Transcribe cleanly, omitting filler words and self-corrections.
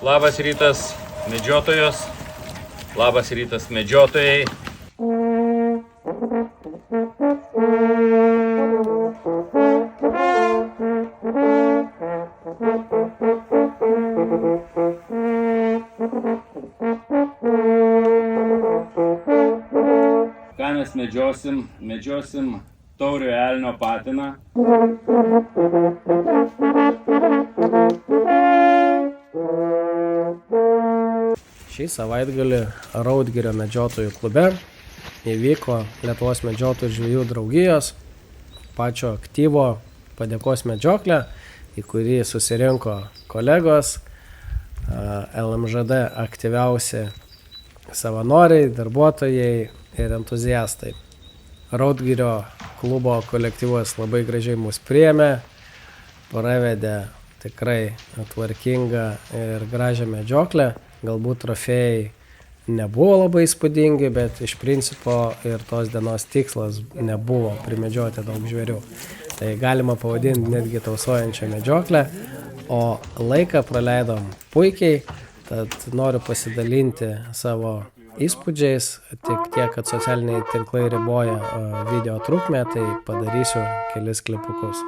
Labas rytas medžiotojos, labas rytas medžiotojai. Ką mes medžiosim? Medžiosim taurio elnio patiną. Šį savaitgalį Raudgirio medžiotojų klube įvyko Lietuvos medžiotojų ir žvejų draugijos pačio aktyvo padėkos medžioklė, į kurį susirinko kolegos, LMŽD aktyviausi savanoriai, darbuotojai ir entuziastai. Raudgirio klubo kolektyvas labai gražiai mus priėmė, pravedė tikrai tvarkingą ir gražią medžioklę. Galbūt trofėjai nebuvo labai įspūdingi, bet iš principo ir tos dienos tikslas nebuvo primedžioti daug žvėrių. Tai galima pavadinti netgi tausojančią medžioklę, o laiką praleidom puikiai, tad noriu pasidalinti savo įspūdžiais, tik tiek, kad socialiniai tinklai riboja video trukmę, tai padarysiu kelis klipukus.